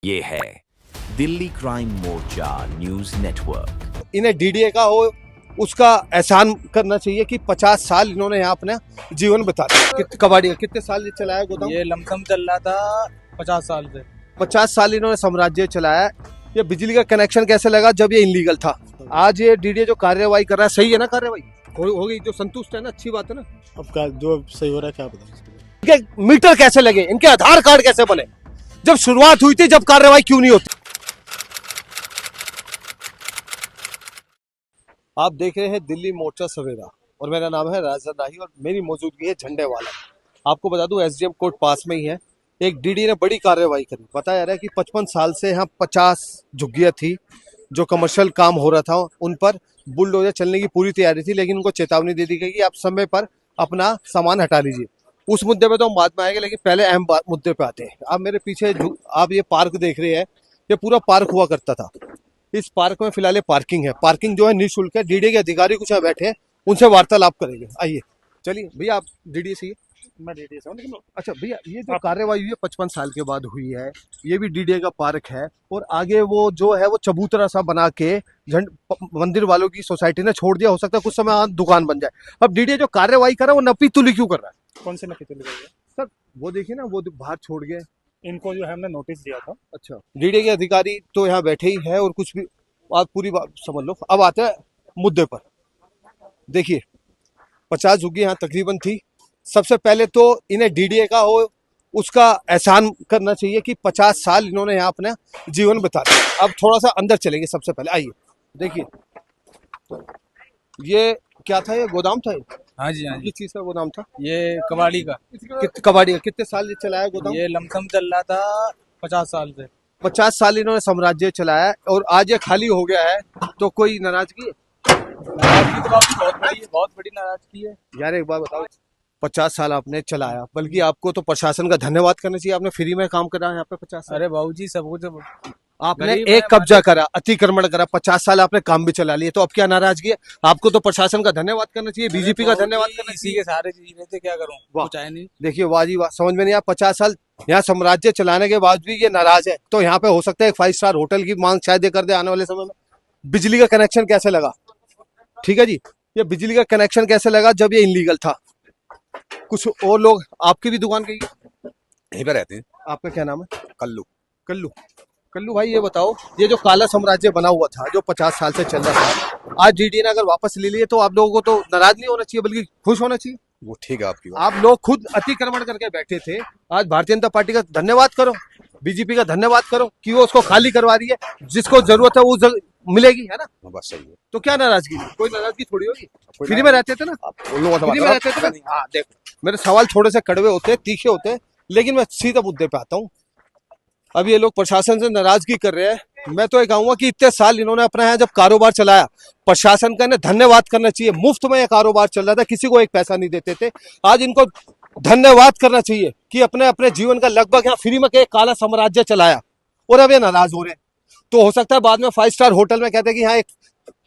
ये है दिल्ली क्राइम मोर्चा news network. इन्हें डीडीए का हो उसका एहसान करना चाहिए कि 50 साल इन्होंने यहाँ अपना जीवन बिता दिया। कबाड़ी कितने साल ये चलाया गोदाम? ये लमसम चल रहा था 50 साल से। 50 साल इन्होंने साम्राज्य चलाया। ये बिजली का कनेक्शन कैसे लगा जब ये इनलीगल था? आज ये डीडीए जो कार्यवाही कर रहा है, सही है ना कार्यवाही? हो गई जो संतुष्ट है ना, अच्छी बात है ना। अब का जो सही हो रहा है क्या पता। इनके मीटर कैसे लगे, इनके आधार कार्ड कैसे बने? जब शुरुआत हुई थी, जब कार्यवाही क्यों नहीं होती? आप देख रहे हैं दिल्ली मोर्चा सवेरा और मेरा नाम है राजा राही और मेरी मौजूदगी है झंडे वाला। आपको बता दूं एसडीएम कोर्ट पास में ही है। एक डीडी ने बड़ी कार्रवाई करी। बताया जा रहा है कि 55 साल से यहाँ 50 झुग्गियां थी जो कमर्शियल काम हो रहा था, उन पर बुलडोजर चलने की पूरी तैयारी थी, लेकिन उनको चेतावनी दे दी गई कि आप समय पर अपना सामान हटा लीजिए। उस मुद्दे पे तो हम बाद में आएंगे, लेकिन पहले अहम मुद्दे पे आते हैं। आप मेरे पीछे आप ये पार्क देख रहे हैं, ये पूरा पार्क हुआ करता था। इस पार्क में फिलहाल पार्किंग है। पार्किंग जो है निःशुल्क है। डीडीए के अधिकारी कुछ यहाँ बैठे हैं, उनसे वार्तालाप करेंगे। आइए चलिए भैया, आप डीडीए से? मैं डीडीए से हूं। अच्छा भैया, ये जो कार्यवाही हुई है 55 साल के बाद हुई है, ये भी डीडीए का पार्क है और आगे वो जो है वो चबूतरा सा बना के मंदिर वालों की सोसाइटी ने छोड़ दिया। हो सकता है कुछ समय यहाँ दुकान बन जाए। अब डीडीए जो कार्यवाही कर रहा है वो नपी तुली क्यों कर रहा है? कौन से नफी तुली गई है? सर वो देखिए ना, वो बाहर छोड़ गए। इनको जो है हमने नोटिस दिया था। अच्छा, डीडीए के अधिकारी तो यहाँ बैठे ही है और कुछ भी आप पूरी बात समझ लो। अब आते हैं मुद्दे पर। देखिए 50 झुग्गी यहाँ तकरीबन थी। सबसे पहले तो इन्हें डीडीए का हो उसका एहसान करना चाहिए कि 50 साल इन्होंने यहाँ अपना जीवन बिता दिया। अब थोड़ा सा अंदर चलेंगे। सबसे पहले आइए देखिए, ये क्या था? ये गोदाम था? हाँ जी, हाँ जी। किस चीज का गोदाम था? ये कबाड़ी का। कबाड़ी का कितने साल ये चलाया गोदाम? ये लमसम चल रहा था 50 साल से। 50 साल इन्होंने साम्राज्य चलाया और आज ये खाली हो गया है, तो कोई नाराजगी है? नाराजगी तो आपकी बहुत बड़ी नाराजगी है यार। एक बात बताओ, 50 साल आपने चलाया, बल्कि आपको तो प्रशासन का धन्यवाद करना चाहिए। आपने फ्री में काम करा यहाँ पे 50 साल। अरे बाबूजी, सब कुछ आपने एक कब्जा करा, अतिक्रमण करा, 50 साल आपने काम भी चला लिए, तो अब क्या नाराजगी है? आपको तो प्रशासन का धन्यवाद करना चाहिए, बीजेपी का धन्यवाद करना इसी चाहिए। के सारे चीज रहते, क्या करूं? कुछ आया नहीं। देखिए वाह जी वाह, समझ में नहीं आया। 50 साल यहाँ साम्राज्य चलाने के बाद भी ये नाराज है, तो यहाँ पे हो सकता है एक 5 स्टार होटल की मांग शायद ये कर दे आने वाले समय में। बिजली का कनेक्शन कैसे लगा? ठीक है जी, ये बिजली का कनेक्शन कैसे लगा जब ये इनलीगल था? कुछ और लोग आपकी भी दुकान के यहीं पे रहते हैं। आपका क्या नाम है? कल्लू। कल्लू। कल्लू भाई, ये बताओ, ये जो काला साम्राज्य बना हुआ था जो 50 साल से चल रहा था, आज डीडीए ने अगर वापस ले लिए तो आप लोगों को तो नाराज नहीं होना चाहिए, बल्कि खुश होना चाहिए। वो ठीक है आपकी बात। आप लोग खुद अतिक्रमण करके बैठे थे। आज भारतीय जनता पार्टी का धन्यवाद करो, बीजेपी का धन्यवाद करो कि वो उसको खाली करवा रही है। जिसको जरूरत है वो मिलेगी, है ना? बस सही है। तो क्या नाराजगी? कोई नाराजगी थोड़ी होगी। फ्री में रहते थे ना, फ्री में रहते थे ना। हाँ देखो, मेरे सवाल थोड़े से कड़वे होते हैं, तीखे होते हैं, लेकिन मैं सीधा मुद्दे पे आता हूँ। अब ये लोग प्रशासन से नाराजगी कर रहे हैं। मैं तो ये कहूंगा कि इतने साल इन्होंने अपना यहाँ जब कारोबार चलाया, प्रशासन का इन्हें धन्यवाद करना चाहिए। मुफ्त में ये कारोबार चल रहा था, किसी को एक पैसा नहीं देते थे। आज इनको धन्यवाद करना चाहिए कि अपने अपने जीवन का लगभग यहाँ फ्री में एक काला साम्राज्य चलाया और अब ये नाराज हो रहे हैं। तो हो सकता है बाद में 5 स्टार होटल में कहते हैं कि यहाँ एक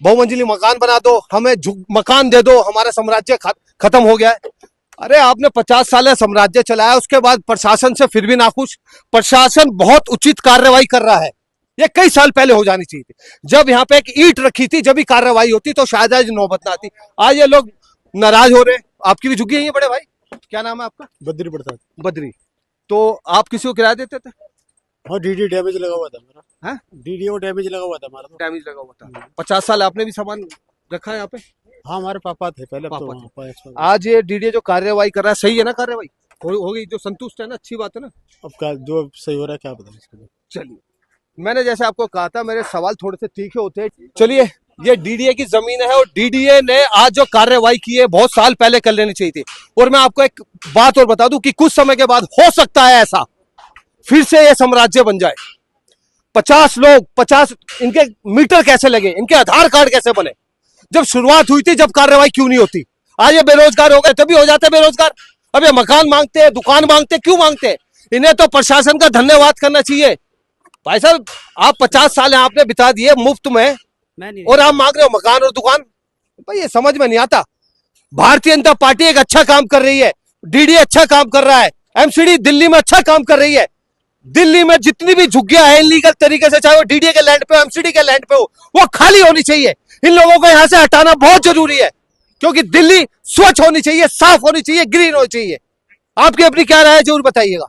बहुमंजिली मकान बना दो, हमें मकान दे दो, हमारा साम्राज्य खत्म हो गया है। अरे आपने 50 साल साम्राज्य चलाया, उसके बाद प्रशासन से फिर भी नाखुश। प्रशासन बहुत उचित कार्रवाई कर रहा है। ये कई साल पहले हो जानी चाहिए थी। जब यहाँ पे एक ईंट रखी थी, जब भी कार्रवाई होती तो शायद आज नौबत ना आती। आज ये लोग नाराज हो रहे हैं। आपकी भी झुग्गी है बड़े भाई? क्या नाम है आपका? बद्री पड़ता है। बद्री। तो आप किसी को किराया देते थे? हाँ, डीडी डैमेज लगा हुआ था मेरा। है? डीडी को डैमेज लगा हुआ था हमारा। तो डैमेज लगा हुआ था। 50 साल आपने भी सामान रखा है यहाँ पे? हाँ, हमारे पापा थे पहले। पापा तो थे। आज ये डीडीए जो कार्यवाही कर रहा है, सही है ना कार्यवाही? हो गई जो संतुष्ट है ना, अच्छी बात है ना। अब का जो सही हो रहा है क्या पता। चलिए, मैंने जैसे आपको कहा था, मेरे सवाल थोड़े से तीखे होते हैं। चलिए, ये डीडीए की जमीन है और डीडीए ने आज जो कार्यवाही की है बहुत साल पहले कर लेनी चाहिए थी। और मैं आपको एक बात और बता दूं कि कुछ समय के बाद हो सकता है ऐसा फिर से ये साम्राज्य बन जाए। 50 लोग, 50 इनके मीटर कैसे लगे, इनके आधार कार्ड कैसे बने? जब शुरुआत हुई थी, जब कार्रवाई क्यों नहीं होती? आज ये बेरोजगार हो गए, तभी हो जाते बेरोजगार। अब ये मकान मांगते हैं, दुकान मांगते हैं, क्यों मांगते हैं? इन्हें तो प्रशासन का धन्यवाद करना चाहिए। भाई साहब, आप 50 साल आपने बिता दिए मुफ्त में और आप मांग रहे हो मकान और दुकान। भाई ये समझ में नहीं आता। भारतीय जनता पार्टी एक अच्छा काम कर रही है, डीडी अच्छा काम कर रहा है, एमसीडी दिल्ली में अच्छा काम कर रही है, दिल्ली में जितनी भी झुग्गियां हैं इलीगल तरीके से, चाहे वो डीडीए के लैंड पे हो, एमसीडी के लैंड पे हो, वो खाली होनी चाहिए। इन लोगों को यहां से हटाना बहुत जरूरी है, क्योंकि दिल्ली स्वच्छ होनी चाहिए, साफ होनी चाहिए, ग्रीन होनी चाहिए। आपकी अपनी क्या राय है जरूर बताइएगा।